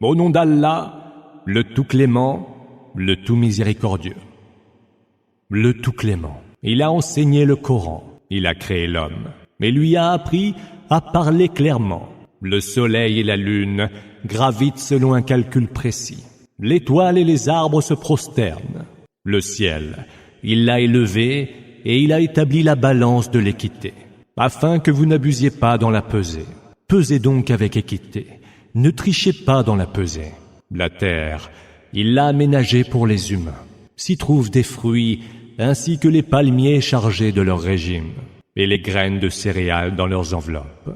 Au nom d'Allah, le tout clément, le tout miséricordieux. Le tout clément. Il a enseigné le Coran. Il a créé l'homme, mais lui a appris à parler clairement. Le soleil et la lune gravitent selon un calcul précis. L'étoile et les arbres se prosternent. Le ciel, il l'a élevé et il a établi la balance de l'équité, afin que vous n'abusiez pas dans la pesée. Pesez donc avec équité. Ne trichez pas dans la pesée. La terre, il l'a aménagée pour les humains. S'y trouvent des fruits ainsi que les palmiers chargés de leur régime, et les graines de céréales dans leurs enveloppes,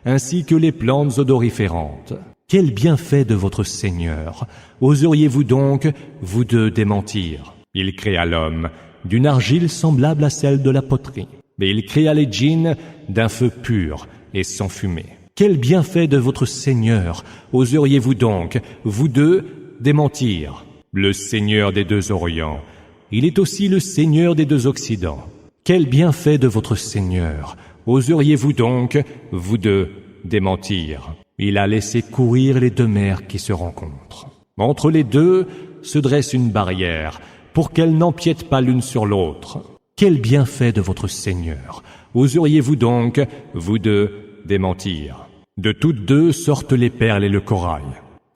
ainsi que les plantes odoriférantes. Quel bienfait de votre Seigneur! Oseriez-vous donc, vous deux, démentir? Il créa l'homme d'une argile semblable à celle de la poterie, mais il créa les djinns d'un feu pur et sans fumée. Quel bienfait de votre Seigneur! Oseriez-vous donc, vous deux, démentir? Le Seigneur des deux Orients, il est aussi le Seigneur des deux Occidents. Quel bienfait de votre Seigneur! Oseriez-vous donc, vous deux, démentir? Il a laissé courir les deux mers qui se rencontrent. Entre les deux se dresse une barrière pour qu'elles n'empiètent pas l'une sur l'autre. Quel bienfait de votre Seigneur! Oseriez-vous donc, vous deux, démentir? De toutes deux sortent les perles et le corail.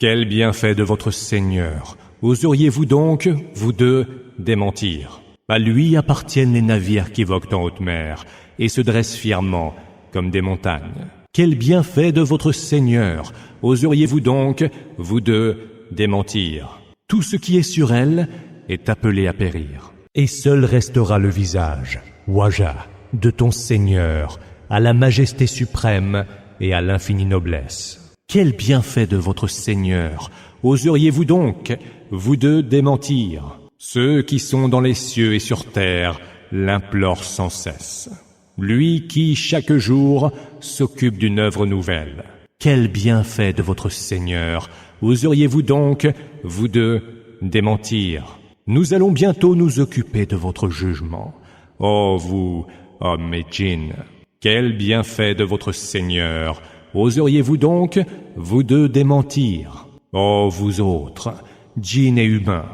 Quel bienfait de votre Seigneur! Oseriez-vous donc, vous deux, démentir? À lui appartiennent les navires qui voguent en haute mer et se dressent fièrement comme des montagnes. Quel bienfait de votre Seigneur! Oseriez-vous donc, vous deux, démentir? Tout ce qui est sur elle est appelé à périr. Et seul restera le visage, Waja, de ton Seigneur, à la majesté suprême et à l'infinie noblesse. Quel bienfait de votre Seigneur! Oseriez-vous donc, vous deux, démentir? Ceux qui sont dans les cieux et sur terre l'implorent sans cesse. Lui qui, chaque jour, s'occupe d'une œuvre nouvelle. Quel bienfait de votre Seigneur! Oseriez-vous donc, vous deux, démentir? Nous allons bientôt nous occuper de votre jugement. Ô vous, hommes et djinns, quel bienfait de votre Seigneur! Oseriez-vous donc, vous deux, démentir? Ô vous autres, djinns et humains,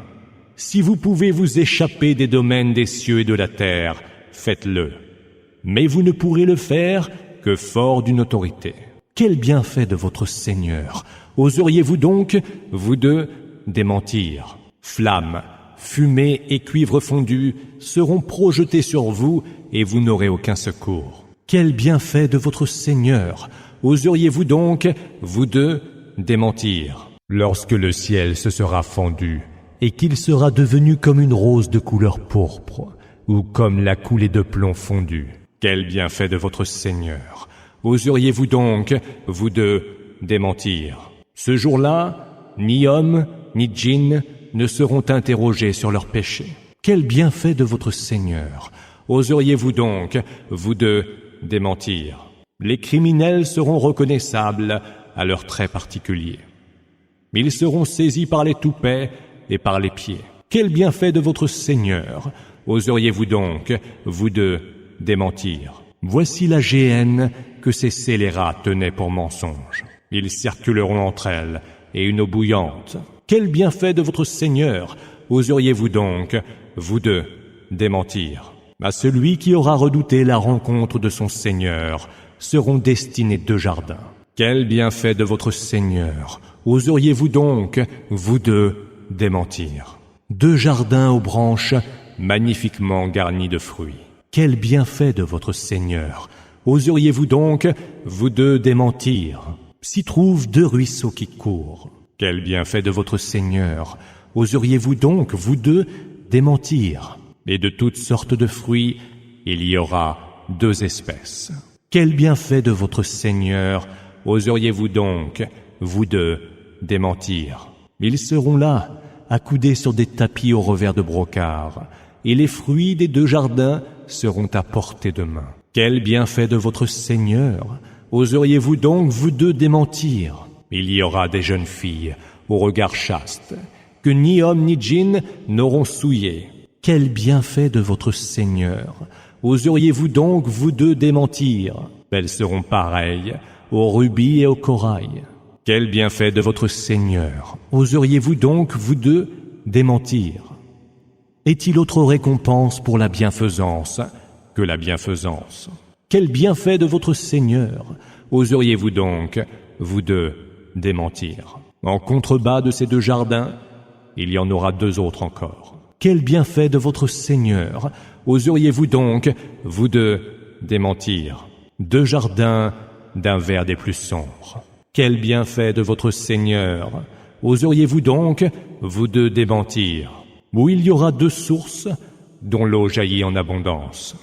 si vous pouvez vous échapper des domaines des cieux et de la terre, faites-le. Mais vous ne pourrez le faire que fort d'une autorité. Quel bienfait de votre Seigneur! Oseriez-vous donc, vous deux, démentir? Flammes, fumée et cuivre fondu seront projetés sur vous et vous n'aurez aucun secours. Quel bienfait de votre Seigneur! Oseriez-vous donc, vous deux, démentir? Lorsque le ciel se sera fendu et qu'il sera devenu comme une rose de couleur pourpre ou comme la coulée de plomb fondu. Quel bienfait de votre Seigneur! Oseriez-vous donc, vous deux, démentir? Ce jour-là, ni hommes, ni djinns ne seront interrogés sur leurs péchés. Quel bienfait de votre Seigneur! Oseriez-vous donc, vous deux, démentir? Les criminels seront reconnaissables à leurs traits particuliers. Ils seront saisis par les toupets et par les pieds. Quel bienfait de votre Seigneur! Oseriez-vous donc, vous deux, démentir? Voici la géhenne que ces scélérats tenaient pour mensonge. Ils circuleront entre elles et une eau bouillante. Quel bienfait de votre Seigneur! Oseriez-vous donc, vous deux, démentir? À celui qui aura redouté la rencontre de son Seigneur seront destinés deux jardins. Quel bienfait de votre Seigneur! Oseriez-vous donc, vous deux, démentir? Deux jardins aux branches magnifiquement garnis de fruits. Quel bienfait de votre Seigneur! Oseriez-vous donc, vous deux, démentir? S'y trouvent deux ruisseaux qui courent. Quel bienfait de votre Seigneur! Oseriez-vous donc, vous deux, démentir? Et de toutes sortes de fruits, il y aura deux espèces. Quel bienfait de votre Seigneur! Oseriez-vous donc, vous deux, démentir? Ils seront là, accoudés sur des tapis au revers de brocart, et les fruits des deux jardins seront à portée de main. Quel bienfait de votre Seigneur! Oseriez-vous donc, vous deux, démentir? Il y aura des jeunes filles au regard chaste, que ni hommes ni djinns n'auront souillées. Quel bienfait de votre Seigneur! Oseriez-vous donc, vous deux, démentir? Elles seront pareilles aux rubis et au corail. Quel bienfait de votre Seigneur oseriez-vous donc, vous deux, démentir? Est-il autre récompense pour la bienfaisance que la bienfaisance? Quel bienfait de votre Seigneur oseriez-vous donc, vous deux, démentir? En contrebas de ces deux jardins, il y en aura deux autres encore. Quel bienfait de votre Seigneur oseriez-vous donc, vous deux, démentir? Deux jardins d'un vert des plus sombres. Quel bienfait de votre Seigneur oseriez-vous donc, vous deux, démentir? Où il y aura deux sources dont l'eau jaillit en abondance.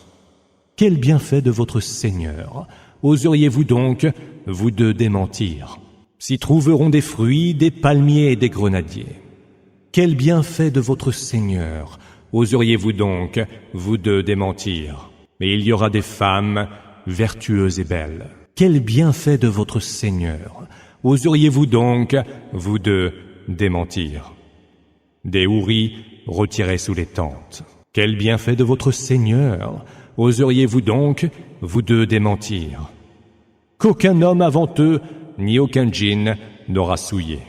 Quel bienfait de votre Seigneur oseriez-vous donc, vous deux, démentir? S'y trouveront des fruits, des palmiers et des grenadiers. Quel bienfait de votre Seigneur oseriez-vous donc, vous deux, démentir? Mais il y aura des femmes vertueuses et belles. Quel bienfait de votre Seigneur oseriez-vous donc, vous deux, démentir? Des houris retirés sous les tentes. Quel bienfait de votre Seigneur oseriez-vous donc, vous deux, démentir? Qu'aucun homme avant eux, ni aucun djinn n'aura souillé.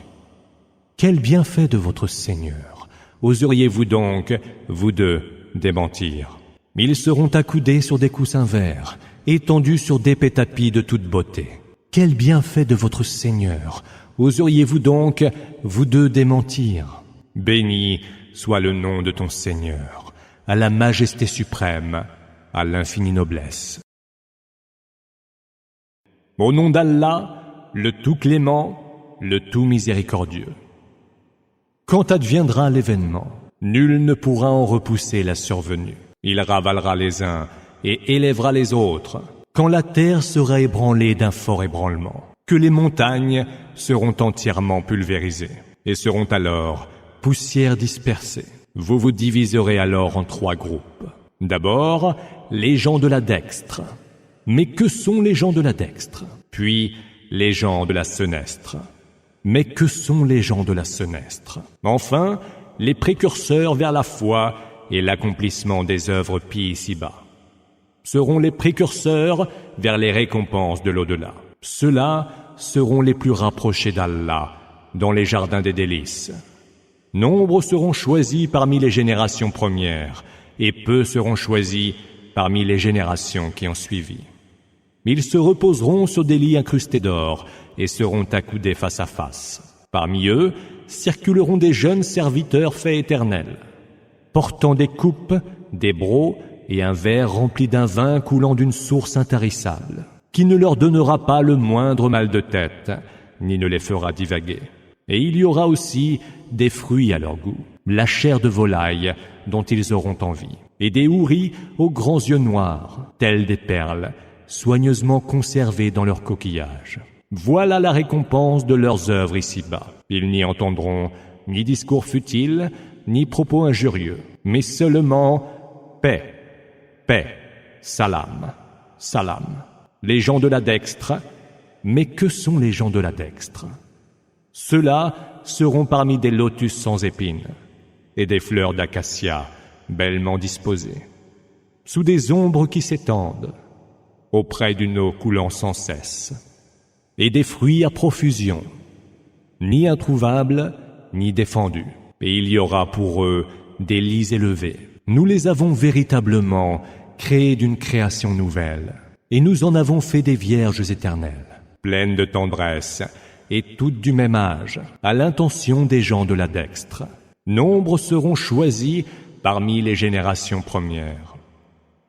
Quel bienfait de votre Seigneur oseriez-vous donc, vous deux, démentir? Ils seront accoudés sur des coussins verts, étendus sur d'épais tapis de toute beauté. Quel bienfait de votre Seigneur oseriez-vous donc, vous deux, démentir? Béni soit le nom de ton Seigneur, à la majesté suprême, à l'infinie noblesse. Au nom d'Allah, le tout clément, le tout miséricordieux. Quand adviendra l'événement, nul ne pourra en repousser la survenue. Il ravalera les uns et élèvera les autres, quand la terre sera ébranlée d'un fort ébranlement, que les montagnes seront entièrement pulvérisées, et seront alors poussière dispersée. Vous vous diviserez alors en trois groupes. D'abord, les gens de la dextre. Mais que sont les gens de la dextre? Puis, les gens de la senestre. Mais que sont les gens de la senestre? Enfin, les précurseurs vers la foi et l'accomplissement des œuvres pies ici-bas. Seront les précurseurs vers les récompenses de l'au-delà. Ceux-là seront les plus rapprochés d'Allah dans les jardins des délices. Nombre seront choisis parmi les générations premières, et peu seront choisis parmi les générations qui ont suivi. Ils se reposeront sur des lits incrustés d'or et seront accoudés face à face. Parmi eux circuleront des jeunes serviteurs faits éternels, portant des coupes, des brocs et un verre rempli d'un vin coulant d'une source intarissable, qui ne leur donnera pas le moindre mal de tête, ni ne les fera divaguer. Et il y aura aussi des fruits à leur goût, la chair de volaille dont ils auront envie, et des houris aux grands yeux noirs, tels des perles, soigneusement conservées dans leur coquillage. Voilà la récompense de leurs œuvres ici-bas. Ils n'y entendront ni discours futiles, ni propos injurieux, mais seulement paix, paix, salam, salam. Les gens de la dextre, mais que sont les gens de la dextre? Ceux-là seront parmi des lotus sans épines et des fleurs d'acacia bellement disposées, sous des ombres qui s'étendent, auprès d'une eau coulant sans cesse, et des fruits à profusion, ni introuvables, ni défendus. Et il y aura pour eux des lits élevés. Nous les avons véritablement créés d'une création nouvelle, et nous en avons fait des vierges éternelles, pleines de tendresse, et toutes du même âge, à l'intention des gens de la dextre. Nombre seront choisis parmi les générations premières,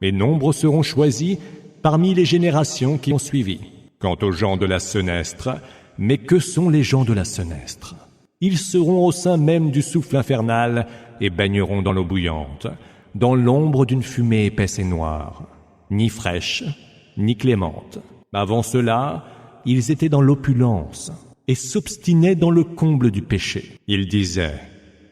et nombre seront choisis parmi les générations qui ont suivi. Quant aux gens de la senestre, mais que sont les gens de la senestre? Ils seront au sein même du souffle infernal et baigneront dans l'eau bouillante, dans l'ombre d'une fumée épaisse et noire, ni fraîche, ni clémente. Avant cela, ils étaient dans l'opulence et s'obstinaient dans le comble du péché. Ils disaient: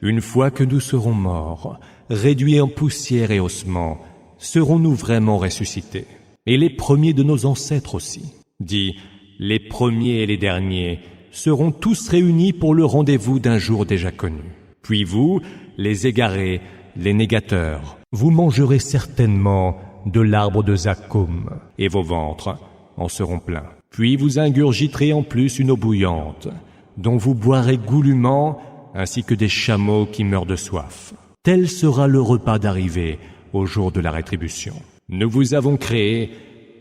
une fois que nous serons morts, réduits en poussière et ossements, serons-nous vraiment ressuscités? Et les premiers de nos ancêtres aussi. Dit: les premiers et les derniers seront tous réunis pour le rendez-vous d'un jour déjà connu. Puis vous, les égarés, les négateurs, vous mangerez certainement de l'arbre de Zaqqum, et vos ventres en seront pleins. Puis vous ingurgiterez en plus une eau bouillante, dont vous boirez goulûment, ainsi que des chameaux qui meurent de soif. Tel sera le repas d'arrivée au jour de la rétribution. Nous vous avons créé,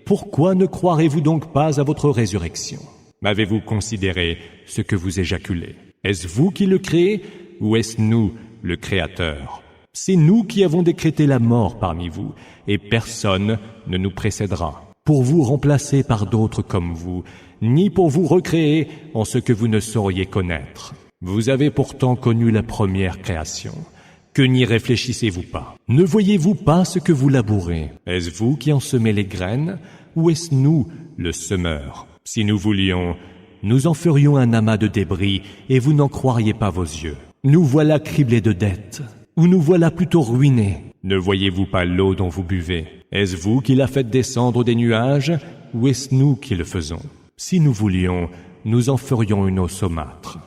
pourquoi ne croirez-vous donc pas à votre résurrection? M'avez-vous considéré ce que vous éjaculez? Est-ce vous qui le créez ou est-ce nous, le Créateur? C'est nous qui avons décrété la mort parmi vous, et personne ne nous précédera, pour vous remplacer par d'autres comme vous, ni pour vous recréer en ce que vous ne sauriez connaître. Vous avez pourtant connu la première création. Que n'y réfléchissez-vous pas? Ne voyez-vous pas ce que vous labourez? Est-ce vous qui en semez les graines, ou est-ce nous, le semeur? Si nous voulions, nous en ferions un amas de débris, et vous n'en croiriez pas vos yeux. Nous voilà criblés de dettes, ou nous voilà plutôt ruinés. Ne voyez-vous pas l'eau dont vous buvez? Est-ce vous qui la faites descendre des nuages, ou est-ce nous qui le faisons? Si nous voulions, nous en ferions une eau saumâtre.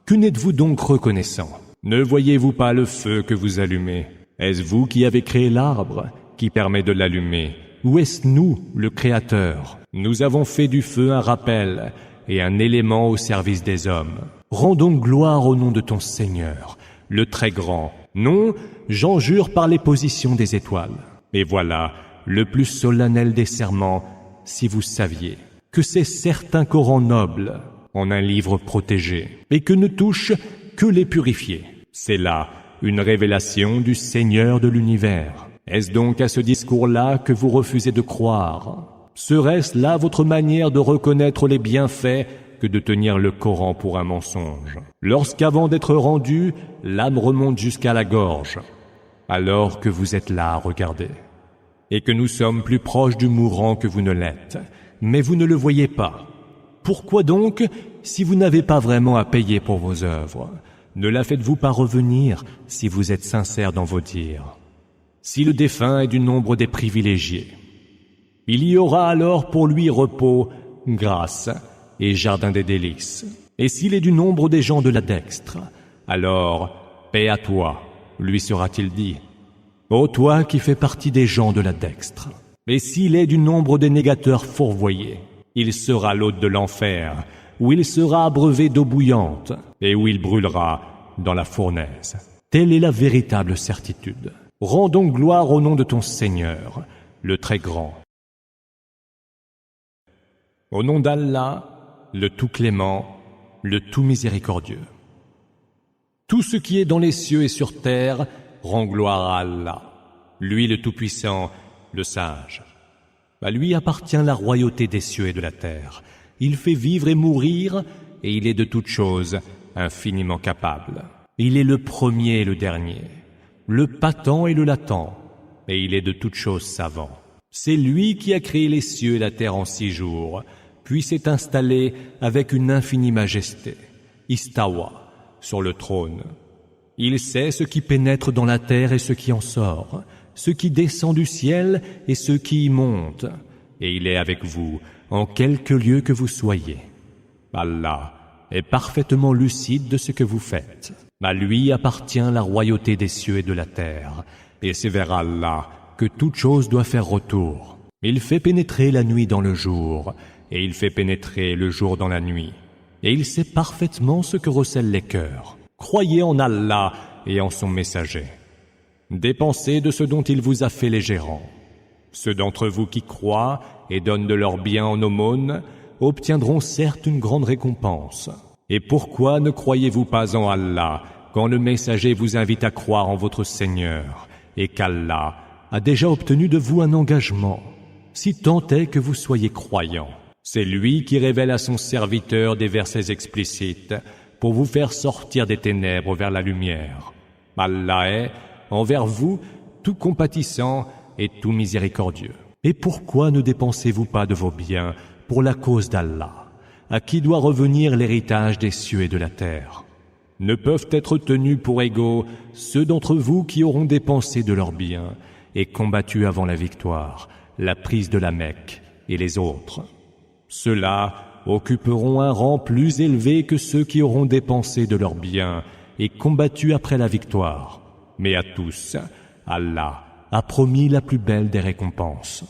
Que n'êtes-vous donc reconnaissant? Ne voyez-vous pas le feu que vous allumez? Est-ce vous qui avez créé l'arbre, qui permet de l'allumer? Ou est-ce nous, le Créateur? Nous avons fait du feu un rappel et un élément au service des hommes. Rendons gloire au nom de ton Seigneur, le très grand. Non, j'en jure par les positions des étoiles. Et voilà, le plus solennel des serments, si vous saviez que c'est certain Coran noble, en un livre protégé, et que ne touche que les purifiés. C'est là une révélation du Seigneur de l'univers. Est-ce donc à ce discours-là que vous refusez de croire? Serait-ce là votre manière de reconnaître les bienfaits que de tenir le Coran pour un mensonge? Lorsqu'avant d'être rendu, l'âme remonte jusqu'à la gorge, alors que vous êtes là à regarder, et que nous sommes plus proches du mourant que vous ne l'êtes, mais vous ne le voyez pas. Pourquoi donc, si vous n'avez pas vraiment à payer pour vos œuvres, ne la faites-vous pas revenir si vous êtes sincère dans vos dires? Si le défunt est du nombre des privilégiés, il y aura alors pour lui repos, grâce et jardin des délices. Et s'il est du nombre des gens de la dextre, alors paix à toi, lui sera-t-il dit. Ô toi qui fais partie des gens de la dextre. Et s'il est du nombre des négateurs fourvoyés, il sera l'hôte de l'enfer, où il sera abreuvé d'eau bouillante, et où il brûlera dans la fournaise. Telle est la véritable certitude. Rendons gloire au nom de ton Seigneur, le très grand. Au nom d'Allah, le tout clément, le tout miséricordieux. Tout ce qui est dans les cieux et sur terre rend gloire à Allah, lui le tout-puissant, le sage. À lui appartient la royauté des cieux et de la terre. Il fait vivre et mourir, et il est de toutes choses infiniment capable. Il est le premier et le dernier, le patent et le latent, et il est de toutes choses savant. C'est lui qui a créé les cieux et la terre en 6 jours, puis s'est installé avec une infinie majesté, istawa, sur le trône. Il sait ce qui pénètre dans la terre et ce qui en sort, ce qui descend du ciel et ce qui y monte, et il est avec vous en quelque lieu que vous soyez. Allah est parfaitement lucide de ce que vous faites. À lui appartient la royauté des cieux et de la terre, et c'est vers Allah que toute chose doit faire retour. Il fait pénétrer la nuit dans le jour, et il fait pénétrer le jour dans la nuit, et il sait parfaitement ce que recèlent les cœurs. Croyez en Allah et en son messager. Dépensez de ce dont il vous a fait les gérants. Ceux d'entre vous qui croient et donnent de leurs biens en aumône obtiendront certes une grande récompense. Et pourquoi ne croyez-vous pas en Allah quand le messager vous invite à croire en votre Seigneur et qu'Allah a déjà obtenu de vous un engagement, si tant est que vous soyez croyants? C'est lui qui révèle à son serviteur des versets explicites pour vous faire sortir des ténèbres vers la lumière. Allah est, envers vous, tout compatissant et tout miséricordieux. Et pourquoi ne dépensez-vous pas de vos biens pour la cause d'Allah, à qui doit revenir l'héritage des cieux et de la terre? Ne peuvent être tenus pour égaux ceux d'entre vous qui auront dépensé de leurs biens et combattu avant la victoire, la prise de la Mecque et les autres. Ceux-là occuperont un rang plus élevé que ceux qui auront dépensé de leurs biens et combattu après la victoire. Mais à tous, Allah a promis la plus belle des récompenses.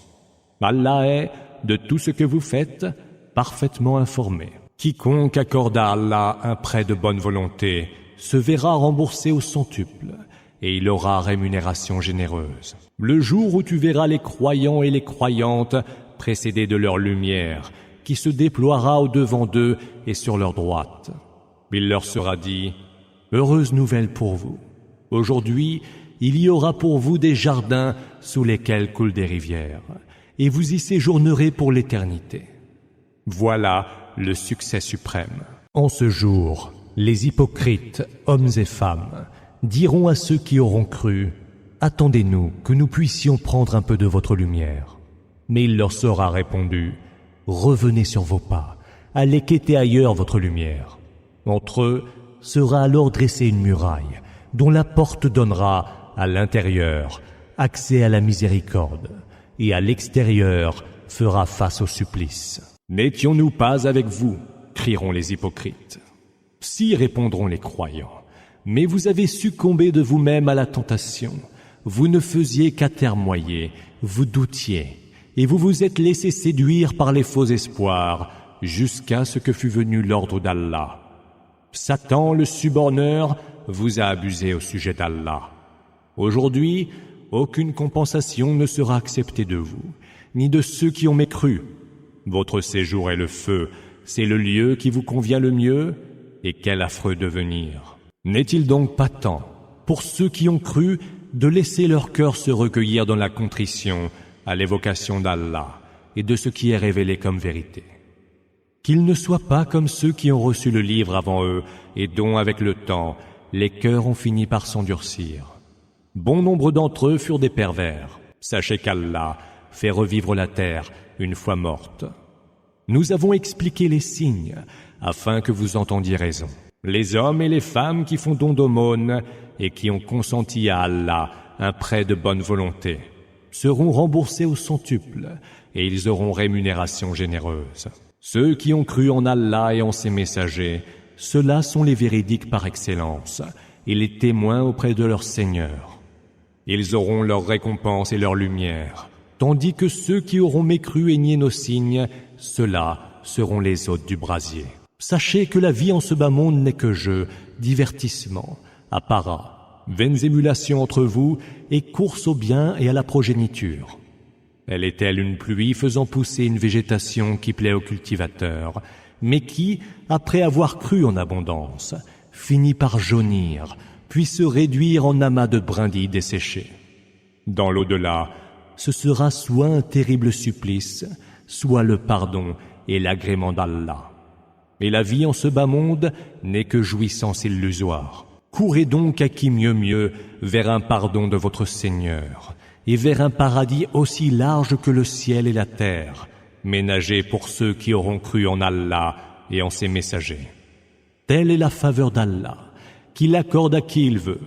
Allah est, de tout ce que vous faites, parfaitement informé. Quiconque accorde à Allah un prêt de bonne volonté se verra remboursé au centuple, et il aura rémunération généreuse. Le jour où tu verras les croyants et les croyantes précédés de leur lumière, qui se déploiera au-devant d'eux et sur leur droite, il leur sera dit: heureuse nouvelle pour vous. Aujourd'hui, il y aura pour vous des jardins sous lesquels coulent des rivières, et vous y séjournerez pour l'éternité. Voilà le succès suprême. En ce jour, les hypocrites, hommes et femmes, diront à ceux qui auront cru: attendez-nous que nous puissions prendre un peu de votre lumière. Mais il leur sera répondu: revenez sur vos pas, allez quêter ailleurs votre lumière. Entre eux sera alors dressée une muraille, dont la porte donnera à l'intérieur accès à la miséricorde, et à l'extérieur fera face au supplice. N'étions-nous pas avec vous? Crieront les hypocrites. Si, répondront les croyants, mais vous avez succombé de vous-même à la tentation. Vous ne faisiez qu'atermoyer, vous doutiez, et vous vous êtes laissé séduire par les faux espoirs, jusqu'à ce que fût venu l'ordre d'Allah. Satan, le suborneur, vous a abusé au sujet d'Allah. Aujourd'hui, aucune compensation ne sera acceptée de vous, ni de ceux qui ont mécru. Votre séjour est le feu, c'est le lieu qui vous convient le mieux, et quel affreux devenir. N'est-il donc pas temps, pour ceux qui ont cru, de laisser leur cœur se recueillir dans la contrition à l'évocation d'Allah et de ce qui est révélé comme vérité? Qu'ils ne soient pas comme ceux qui ont reçu le livre avant eux et dont, avec le temps, les cœurs ont fini par s'endurcir. Bon nombre d'entre eux furent des pervers. Sachez qu'Allah fait revivre la terre une fois morte. Nous avons expliqué les signes afin que vous entendiez raison. Les hommes et les femmes qui font don d'aumône et qui ont consenti à Allah un prêt de bonne volonté seront remboursés au centuple et ils auront rémunération généreuse. Ceux qui ont cru en Allah et en ses messagers, ceux-là sont les véridiques par excellence et les témoins auprès de leur Seigneur. Ils auront leur récompense et leur lumière, tandis que ceux qui auront mécru et nié nos signes, ceux-là seront les hôtes du brasier. Sachez que la vie en ce bas monde n'est que jeu, divertissement, apparat, vaines émulations entre vous et course au bien et à la progéniture. Elle est telle une pluie faisant pousser une végétation qui plaît aux cultivateurs, mais qui, après avoir cru en abondance, finit par jaunir, puis se réduire en amas de brindilles desséchées. Dans l'au-delà, ce sera soit un terrible supplice, soit le pardon et l'agrément d'Allah. Et la vie en ce bas monde n'est que jouissance illusoire. Courez donc à qui mieux vers un pardon de votre Seigneur, et vers un paradis aussi large que le ciel et la terre, ménagé pour ceux qui auront cru en Allah et en ses messagers. Telle est la faveur d'Allah, qu'il accorde à qui il veut,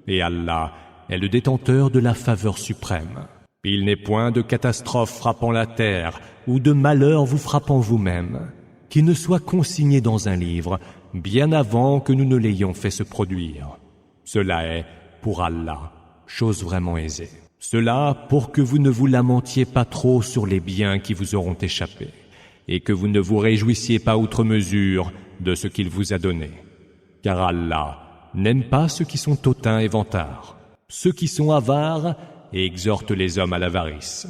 et Allah est le détenteur de la faveur suprême. Il n'est point de catastrophe frappant la terre, ou de malheur vous frappant vous-même, qui ne soit consigné dans un livre, bien avant que nous ne l'ayons fait se produire. Cela est, pour Allah, chose vraiment aisée. Cela pour que vous ne vous lamentiez pas trop sur les biens qui vous auront échappé, et que vous ne vous réjouissiez pas outre mesure de ce qu'il vous a donné. Car Allah n'aime pas ceux qui sont hautains et vantards, ceux qui sont avares et exhortent les hommes à l'avarice.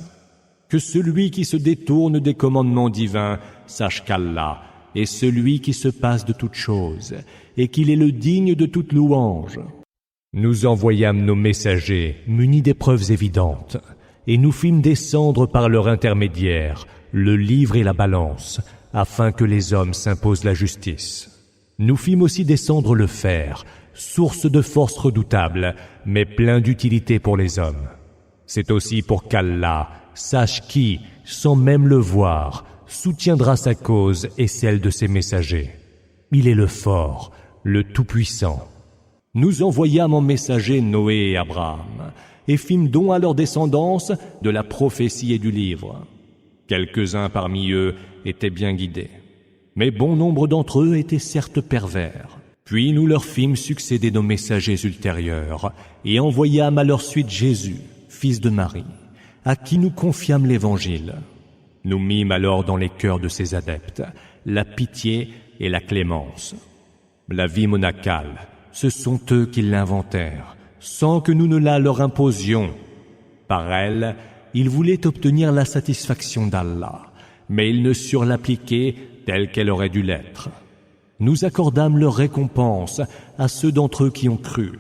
Que celui qui se détourne des commandements divins sache qu'Allah est celui qui se passe de toutes choses et qu'il est le digne de toute louange. Nous envoyâmes nos messagers munis d'épreuves évidentes et nous fîmes descendre par leur intermédiaire le livre et la balance afin que les hommes s'imposent la justice. Nous fîmes aussi descendre le fer, source de force redoutable, mais plein d'utilité pour les hommes. C'est aussi pour qu'Allah sache qui, sans même le voir, soutiendra sa cause et celle de ses messagers. Il est le fort, le tout-puissant. Nous envoyâmes en messager Noé et Abraham, et fîmes don à leur descendance de la prophétie et du livre. Quelques-uns parmi eux étaient bien guidés, mais bon nombre d'entre eux étaient certes pervers. Puis nous leur fîmes succéder nos messagers ultérieurs, et envoyâmes à leur suite Jésus, fils de Marie, à qui nous confiâmes l'Évangile. Nous mîmes alors dans les cœurs de ses adeptes la pitié et la clémence. La vie monacale, ce sont eux qui l'inventèrent, sans que nous ne la leur imposions. Par elle, ils voulaient obtenir la satisfaction d'Allah, mais ils ne surent l'appliquer telle qu'elle aurait dû l'être. Nous accordâmes leur récompense à ceux d'entre eux qui ont cru,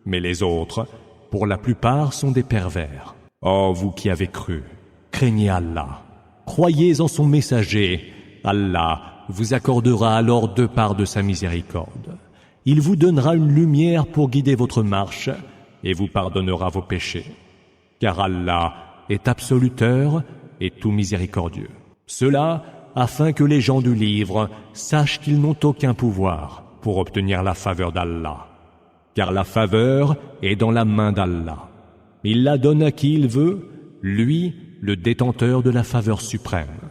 mais les autres, pour la plupart, sont des pervers. Oh, vous qui avez cru, craignez Allah, croyez en son messager. Allah vous accordera alors 2 parts de sa miséricorde. Il vous donnera une lumière pour guider votre marche et vous pardonnera vos péchés. Car Allah est absoluteur et tout miséricordieux. Cela afin que les gens du livre sachent qu'ils n'ont aucun pouvoir pour obtenir la faveur d'Allah. Car la faveur est dans la main d'Allah. Il la donne à qui il veut, lui, le détenteur de la faveur suprême.